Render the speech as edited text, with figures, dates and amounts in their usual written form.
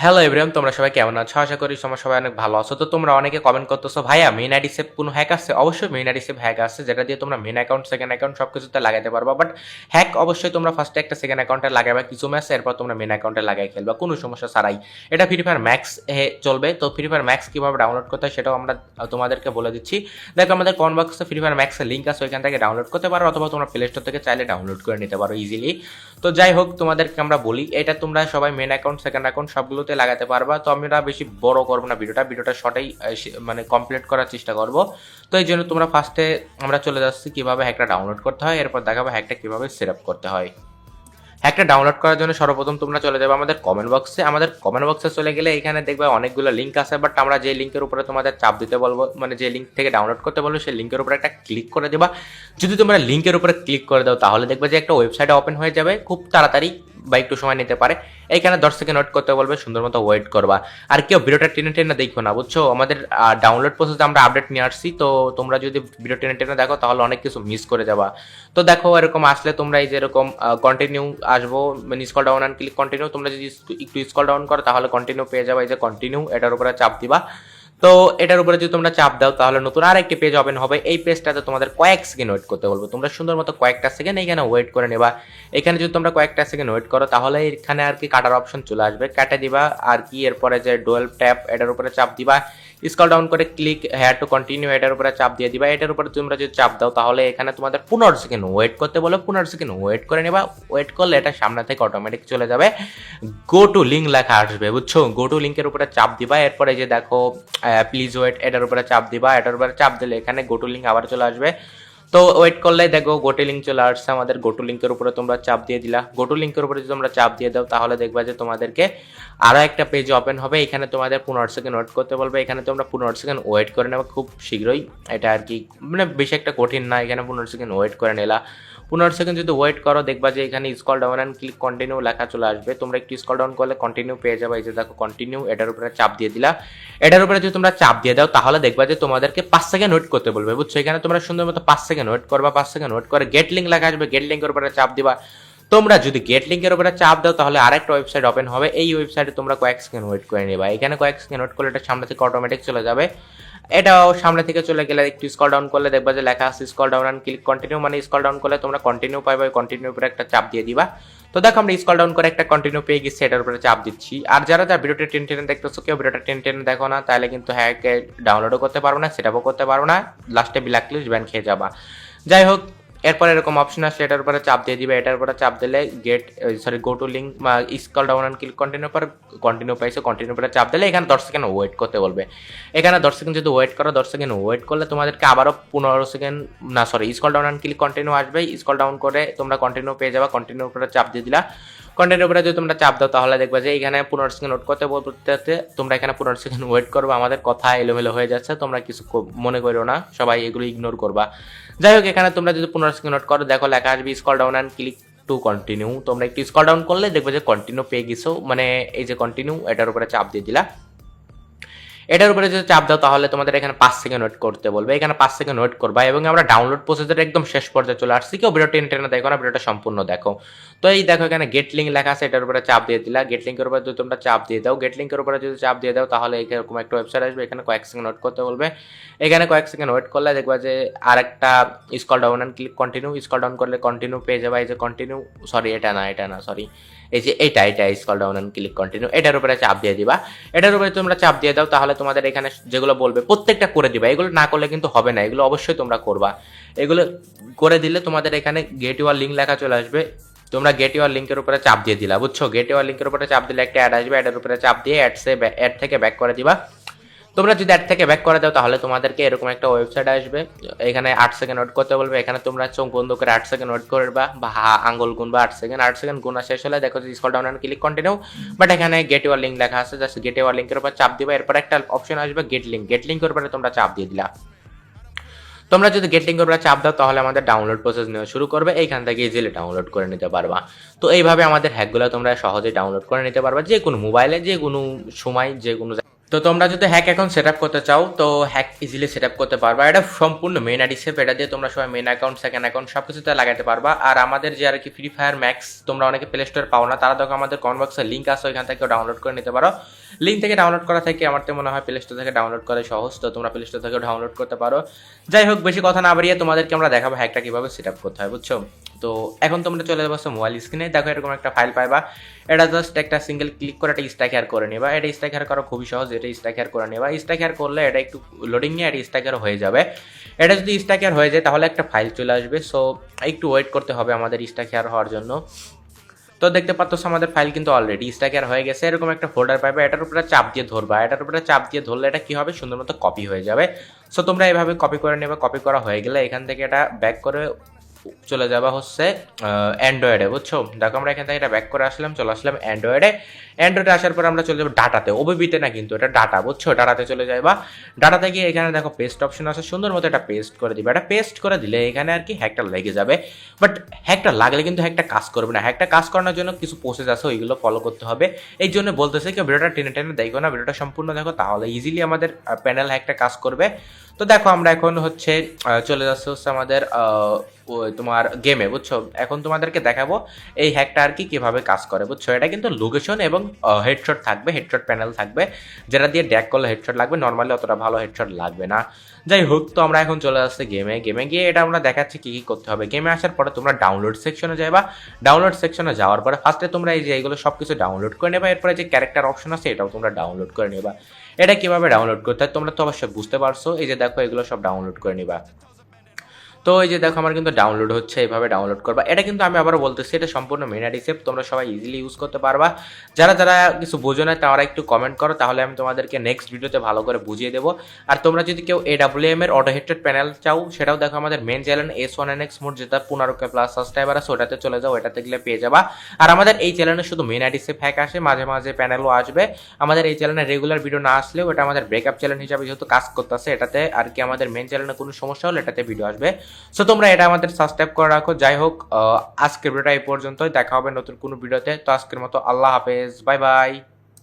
Hello everyone, তোমরা সবাই কেমন আছো? আশা করি তোমরা সবাই অনেক ভালো আছো। তো তোমরা অনেকে কমেন্ট করতেছো, ভাইয়া মেইন আইডি সেভ কোনো হ্যাক আছে? অবশ্যই মেইন আইডি সেভ হ্যাক আছে, যেটা দিয়ে তোমরা মেইন অ্যাকাউন্ট, সেকেন্ড অ্যাকাউন্ট সবকিছুতে লাগাইতে পারবা। বাট হ্যাক অবশ্যই তোমরা ফার্স্টে একটা সেকেন্ড অ্যাকাউন্টে লাগাইবা কিছু ম্যাচ, এরপর তোমরা মেইন অ্যাকাউন্টে লাগাই খেলবা কোনো সমস্যা ছাড়াই। এটা ফ্রি ফায়ার ম্যাক্স চলবে। তো ফ্রি ফায়ার ম্যাক্স কীভাবে ডাউনলোড করতে হয় সেটাও আমরা তোমাদেরকে বলে দিচ্ছি। দেখো, আমাদের কমেন্ট বক্সে ফ্রি ফায়ার ম্যাক্সের লিঙ্ক আছে, ওইখান থেকে ডাউনলোড করতে পারো, অথবা তোমরা প্লে স্টোর থেকে চাইলে ডাউনলোড করে নিতে পারো ইজিলি। তো যাই হোক, তোমাদেরকে আমরা বলি এটা তোমরা সবাই মেইন অ্যাকাউন্ট, সেকেন্ড অ্যাকাউন্ট সবগুলোতে লাগাতে পারবা। তো আমরা বেশি বড় করবো না ভিডিওটা শর্টেই মানে কমপ্লিট করার চেষ্টা করব। তো এই জন্য তোমরা ফার্স্টে আমরা চলে যাচ্ছি কীভাবে হ্যাকটা ডাউনলোড করতে হয়, এরপর দেখাবো হ্যাকটা কীভাবে সেট আপ করতে হয়। হ্যাকটা ডাউনলোড করার জন্য সর্বপ্রথম তোমরা চলে যাবে আমাদের কমেন্ট বক্সে। আমাদের কমেন্ট বক্সে চলে গেলে এখানে দেখবে অনেকগুলো লিঙ্ক আছে, বাট আমরা যে লিঙ্কের উপরে তোমাদের চাপ দিতে বলবো, মানে যে লিঙ্ক থেকে ডাউনলোড করতে বলবো, সেই লিঙ্কের উপরে একটা ক্লিক করে দেবা। যদি তোমরা লিঙ্কের উপরে ক্লিক করে দাও তাহলে দেখবে যে একটা ওয়েবসাইট ওপেন হয়ে যাবে খুব তাড়াতাড়ি, বা একটু সময় নিতে পারে। এইখানে 10 সেকেন্ড ওয়েট করতে বলবে, সুন্দর মতো ওয়েট করবা। আর কেউ ভিডিওটা টেনে টেনে দেখো না, বুঝছো? আমাদের ডাউনলোড প্রসেসে আমরা আপডেট নিয়ে আসছি, তো তোমরা যদি ভিডিও টেনে টেনে দেখো তাহলে অনেক কিছু মিস করে যাবা। তো দেখো, এরকম আসলে তোমরা এই যে এরকম কন্টিনিউ আসবো, মানে scroll down and click continue. তোমরা যদি একটু স্ক্রল ডাউন করো তাহলে কন্টিনিউ পেয়ে যাবে। এই যে কন্টিনিউ, এটার উপরে চাপ দিবা। তো এটার উপরে যদি তোমরা চাপ দাও তাহলে নতুন আর একটি পেজ ওপেন হবে। এই পেজটাতে তোমাদের কয়েক সেকেন্ড ওয়েট করতে বলবো। তোমরা সুন্দর মতো কয়েকটা সেকেন্ড এখানে ওয়েট করে নেবা। এখানে যদি তোমরা কয়েকটা সেকেন্ড ওয়েট করো তাহলে এখানে আর কি কাটার অপশন চলে আসবে, কাটে দিবা আর কি। এরপরে যে ডুয়াল ট্যাপ, এটার উপরে চাপ দিবা। স্ক্রল ডাউন করে ক্লিক হেয়ার টু কন্টিনিউ, এটার উপরে চাপ দিয়ে দিবা। এটার উপরে তোমরা যদি চাপ দাও তাহলে এখানে তোমাদের 15 সেকেন্ড ওয়েট করতে বলো। 15 সেকেন্ড ওয়েট করে নেবা। ওয়েট করলে এটা সামনে থেকে অটোমেটিক চলে যাবে, গো টু লিঙ্ক লেখা আসবে, বুঝছো? গো টু লিঙ্কের উপরে চাপ দিবা। এরপরে যে দেখো প্লিজ ওয়েট, এটার উপরে চাপ দিবা। এটার উপরে চাপ দিলে এখানে গো টু লিঙ্ক আবার চলে আসবে। তো ওয়েট করলে দেখো গোটু লিঙ্ক চলে আসছে। আমাদের গোটু লিঙ্কের উপরে তোমরা চাপ দিয়ে দিলা। গোটু লিঙ্কের উপরে যদি তোমরা চাপ দিয়ে দাও তাহলে দেখবা যে তোমাদেরকে আরও একটা পেজ ওপেন হবে। এখানে তোমাদের 15 সেকেন্ড ওয়েট করতে বলবে। এখানে তোমরা 15 সেকেন্ড ওয়েট করে নেবে খুব শীঘ্রই। এটা আর কি মানে বেশি একটা কঠিন না। এখানে 15 সেকেন্ড ওয়েট করে নিলা। 15 সেকেন্ড যদি ওয়েট করো দেখবা যে এখানে scroll down and click continue লেখা চলে আসবে। তোমরা একটু স্ক্রল ডাউন করলে কন্টিনিউ পেয়ে যাবে। এই যে দেখো কন্টিনিউ, এটার উপরে চাপ দিয়ে দিলা। এটার উপরে যদি তোমরা চাপ দিয়ে দাও তাহলে দেখবা যে তোমাদেরকে 5 সেকেন্ড ওয়েট করতে বলবে, বুঝছো? এখানে তোমরা সুন্দর মতো 5 সেকেন্ড ওয়েট করবা। 5 সেকেন্ড ওয়েট করে গেট লিঙ্ক লেখা আসবে, গেট লিঙ্কের উপরে চাপ দিবা। তোমরা যদি গেট লিঙ্কের উপরে চাপ দাও তাহলে আরেকটা ওয়েবসাইট ওপেন হবে। এই ওয়েবসাইটে তোমরা কয়েক সেকেন্ড ওয়েট করে নেবা। এখানে কয়েক সেকেন্ড ওয়েট করলে এটা সামনে থেকে অটোমেটিক চলে যাবে। এটাও সামনে থেকে চলে গেলে একটু স্ক্রল ডাউন করলে দেখবা যে লেখা আছে scroll down and click continue, মানে স্ক্রল ডাউন করলে তোমরা কন্টিনিউ পাইবে। কন্টিনিউ উপরে একটা চাপ দিয়ে দিবা। তো দেখো আমরা স্ক্রল ডাউন করে একটা কন্টিনিউ পেয়ে গেছি, এটার উপরে চাপ দিচ্ছি। আর যারা ভিডিওটা টেনে টেনে দেখতেছো, কেউ ভিডিওটা টেনে টেনে দেখো না, তাহলে কিন্তু হ্যাকে ডাউনলোডও করতে পারবো না, সেটাও করতে পারবো না, লাস্টে ব্ল্যাক লিস্ট ব্যান খেয়ে যাবা। যাই হোক, এরপর এরকম অপশন আসছে, এটার উপরে চাপ দিয়ে দিবে। এটার উপরে চাপ দিলে go to link scroll down and click continue পর কন্টিনিউ পাইছে। কন্টিনিউ পরে চাপ দিলে এখানে 10 সেকেন্ড ওয়েট করতে বলবে। এখানে 10 সেকেন্ড যদি ওয়েট করো, 10 সেকেন্ড ওয়েট করলে তোমাদেরকে আবারও 15 সেকেন্ড না sorry scroll down and click continue আসবে। স্ক্রল ডাউন করে তোমরা কন্টিনিউ পেয়ে যাবা। কন্টিনিউ করে চাপ দিয়ে দিলা। কন্টিনিউ করে যদি তোমরা চাপ দাও তাহলে দেখবা যে এখানে 15 সেকেন্ড ওয়েট করতে বলতে তোমরা এখানে 15 সেকেন্ড ওয়েট করবে। আমাদের কথা এলোমেলো হয়ে যাচ্ছে, তোমরা কিছু মনে করো না, সবাই এগুলো ইগনোর করবা। যাই হোক, এখানে তোমরা যদি 15 সেকেন্ড ওয়েট করো দেখো লেখা আসবে scroll down and click to continue. তোমরা একটু স্ক্রল ডাউন করলে দেখবে যে কন্টিনিউ পেয়ে গেছো, মানে এই যে কন্টিনিউ, এটার উপরে চাপ দিয়ে দিলা। এটার উপরে যদি চাপ দাও তাহলে তোমাদের এখানে 5 সেকেন্ড ওয়েট করতে বলবে। এখানে 5 সেকেন্ড ওয়েট করবা এবং আমরা ডাউনলোড প্রসেসের একদম শেষ পর্যায়ে চলে আসছি। কেউ ভিডিও টেনে টেনে দেখো না, ভিডিওটা সম্পূর্ণ দেখো। তো এই দেখো এখানে গেট লিঙ্ক লেখা আছে, এটার উপরে চাপ দিয়ে দিলা। গেট লিঙ্কের উপরে যদি তোমরা চাপ দিয়ে দাও, গেট লিঙ্কের উপরে যদি চাপ দিয়ে দাও তাহলে এরকম একটা ওয়েবসাইট আসবে। এখানে কয়েক সেকেন্ড ওয়েট করতে বলবে। এখানে কয়েক সেকেন্ড ওয়েট করলে দেখবা যে আরেকটা scroll down and click continue, scroll down করলে কন্টিনিউ পেয়ে যাবে। এই যে কন্টিনিউ, সরি এটা না সরি, এই যে এটা scroll down and click continue, এটার উপরে চাপ দিয়ে দিবা। এটার উপরে তোমরা চাপ দিয়ে দাও তাহলে তোমাদের এখানে যেগুলো বলবে প্রত্যেকটা করে দিবা। এগুলো না করলে কিন্তু হবে না, এগুলো অবশ্যই তোমরা করবা। এগুলো করে দিলে তোমাদের এখানে গেট ইউর লিঙ্ক লেখা চলে আসবে। তোমরা গেট ইউর লিঙ্কের উপরে চাপ দিয়ে দিলা, বুঝছো? গেট ইউর লিঙ্কের উপরে চাপ দিলে একটা অ্যাড আসবে। অ্যাডের উপরে চাপ দিয়ে অ্যাড থেকে ব্যাক করে দিবা। তোমরা যদি অ্যাড থেকে ব্যাক করে দাও তাহলে তোমাদেরকে এরকম একটা ওয়েবসাইট আসবে। এখানে 8 সেকেন্ড ওয়েট করতে বলবে। এখানে তোমরা চোখ বন্ধ করে 8 সেকেন্ড ওয়েট করবা, বা আঙ্গুল গুনবা 8 সেকেন্ড গুণা শেষ হলে দেখো যে scroll down and click continue. But এখানে গেট ইউর লিঙ্ক লেখা আছে, জাস্ট গেট ইউর লিঙ্কের উপর চাপ দিবা। এরপর একটা অপশন আসবে গেট লিঙ্ক, গেট লিঙ্কের উপরে তোমরা চাপ দিয়ে দিলা। তোমরা যদি গেট লিঙ্কের উপরে চাপ দাও তাহলে আমাদের ডাউনলোড প্রসেস নেওয়া শুরু করবে। এইখান থেকে ইজিলি ডাউনলোড করে নিতে পারবা। তো এইভাবে আমাদের হ্যাকগুলো তোমরা সহজে ডাউনলোড করে নিতে পারবা, যে কোনো মোবাইলে, যে কোনো সময়, যে কোনো তো তোমরা যদি হ্যাক অ্যাকাউন্ট সেট আপ করতে চাও তো হ্যাক ইজিলি সেট আপ করতে পারবা। এটা সম্পূর্ণ মেন আইডি সেভ, এটা দিয়ে তোমরা সবাই মেন অ্যাকাউন্ট সেকেন্ড অ্যাকাউন্ট সব কিছুতে লাগাতে পারবা। আর আমাদের যে আর কি ফ্রি ফায়ার ম্যাক্স তোমরা অনেকে প্লে স্টোরে পাও না, তারা দেখো আমাদের কমেন্ট বক্সে লিঙ্ক আছে, ওইখান থেকে ডাউনলোড করে নিতে পারো। লিঙ্ক থেকে ডাউনলোড করা থেকে আমার তো মনে হয় প্লে স্টোর থেকে ডাউনলোড করা সহজ, তো তোমরা প্লে স্টোর থেকে ডাউনলোড করতে পারো। যাই হোক, বেশি কথা না বাড়িয়ে তোমাদেরকে আমরা দেখাবো হ্যাকটা কীভাবে সেট আপ করতে হয়, বুঝছো? তো এখন তোমরা চলে যাবো মোবাইল স্ক্রিনে, দেখো এরকম একটা ফাইল পাইবা। এটা জাস্ট একটা সিঙ্গেল ক্লিক করে একটা স্ট্যাকার করে নেবা। এটা স্ট্যাকার করা খুবই সহজ, এটা স্ট্যাকার করে নেবা। স্ট্যাকার করলে এটা একটু লোডিং নিয়ে এটা স্ট্যাকার হয়ে যাবে। এটা যদি স্ট্যাকার হয়ে যায় তাহলে একটা ফাইল চলে আসবে, সো একটু ওয়েট করতে হবে আমাদের স্ট্যাকার হওয়ার জন্য। তো দেখতে পাচ্ছ আমাদের ফাইল কিন্তু অলরেডি স্ট্যাকার হয়ে গেছে। এরকম একটা ফোল্ডার পাবে, এটার উপরে চাপ দিয়ে ধরবা, এটার উপরে চাপ দিয়ে ধরলে এটা কি হবে, সুন্দর মতো কপি হয়ে যাবে। সো তোমরা এভাবে কপি করে নেবে। কপি করা হয়ে গেলে এখান থেকে এটা ব্যাক করে চলে যাবা হচ্ছে অ্যান্ড্রয়েডে, বুঝছো? দেখো আমরা এখান থেকে এটা ব্যাক করে আসলাম, চলে আসলাম অ্যান্ড্রয়েডে। অ্যান্ড্রয়েডে আসার পর আমরা চলে যাবো ডাটাতে, ওবিবিতে না কিন্তু এটা ডাটা, বুঝছো? ডাটাতে চলে যাবা। ডাটাতে গিয়ে এখানে দেখো পেস্ট অপশন আছে, সুন্দর মতো এটা পেস্ট করে দিবে। এটা পেস্ট করে দিলে এখানে আর কি হ্যাকটা লেগে যাবে। বাট হ্যাকটা লাগলে কিন্তু হ্যাকটা কাজ করবে না। হ্যাকটা কাজ করানোর জন্য কিছু প্রসেস আছে, ওইগুলো ফলো করতে হবে। এই জন্য বলতেছে কি ভিডিওটা টেনে টেনে দেখো না, ভিডিওটা সম্পূর্ণ দেখো, তাহলে ইজিলি আমাদের প্যানেল হ্যাকটা কাজ করবে। তো দেখো আমরা এখন হচ্ছে চলে যাচ্ছে হচ্ছে আমাদের তোমার গেমে, বুঝছো? এখন তোমাদেরকে দেখাবো এই হ্যাকটা আর কি কীভাবে কাজ করে, বুঝছো? এটা কিন্তু লোকেশন এবং হেডশট থাকবে, হেডশট প্যানেল থাকবে, যেটা দিয়ে ড্যাক করলে হেডশট লাগবে, নর্মালি অতটা ভালো হেডশট লাগবে না। যাই হোক, তো আমরা এখন চলে আসছি গেমে গিয়ে এটা আমরা দেখাচ্ছি কী কী করতে হবে। গেমে আসার পরে তোমরা ডাউনলোড সেকশনে যাবা। ডাউনলোড সেকশনে যাওয়ার পরে ফার্স্টে তোমরা এই যে এগুলো সব কিছু ডাউনলোড করে নেবা। এরপরে যে ক্যারেক্টার অপশন আছে এটাও তোমরা ডাউনলোড করে নেবা। এটা কীভাবে ডাউনলোড করতে হয় তোমরা তো অবশ্যই বুঝতে পারছো। এই যে দেখো এগুলো সব ডাউনলোড করে নিবা। তো এই যে দেখো আমার কিন্তু ডাউনলোড হচ্ছে, এইভাবে ডাউনলোড করবা। এটা কিন্তু আমি আবারও বলতেছি এটা সম্পূর্ণ মেন আইডি সেভ, তোমরা সবাই ইজিলি ইউজ করতে পারবা। যারা যারা কিছু বোঝো না তারা একটু কমেন্ট করো, তাহলে আমি তোমাদেরকে নেক্সট ভিডিওতে ভালো করে বুঝিয়ে দেবো। আর তোমরা যদি কেউ AWM এর অটো হেডসেট প্যানেল চাও সেটাও দেখো আমাদের মেন চ্যানেল S1NX মোড, যেটা 15K প্লাস সাবস্ক্রাইবার আছে, ওটাতে চলে যাও, ওটাতে গেলে পেয়ে যাবা। আর আমাদের এই চ্যানেলে শুধু মেন আইডি সেভ হ্যাক আসে, মাঝে মাঝে প্যানেলও আসবে। আমাদের এই চ্যানেলে রেগুলার ভিডিও না আসলেও এটা আমাদের ব্রেকআপ চ্যানেল হিসাবে যেহেতু কাজ করতেছে, এটাতে আর কি আমাদের মেন চ্যানেলে কোনো সমস্যা হলে এটাতে ভিডিও আসবে। সো তোমরা এটা আমাদের সাবস্ক্রাইব করে রাখো। যাই হোক, আজকের ভিডিওটা এই পর্যন্তই, দেখা হবে নতুন কোনো ভিডিওতে। তো আজকের মতো আল্লাহ হাফেজ, বাই বাই।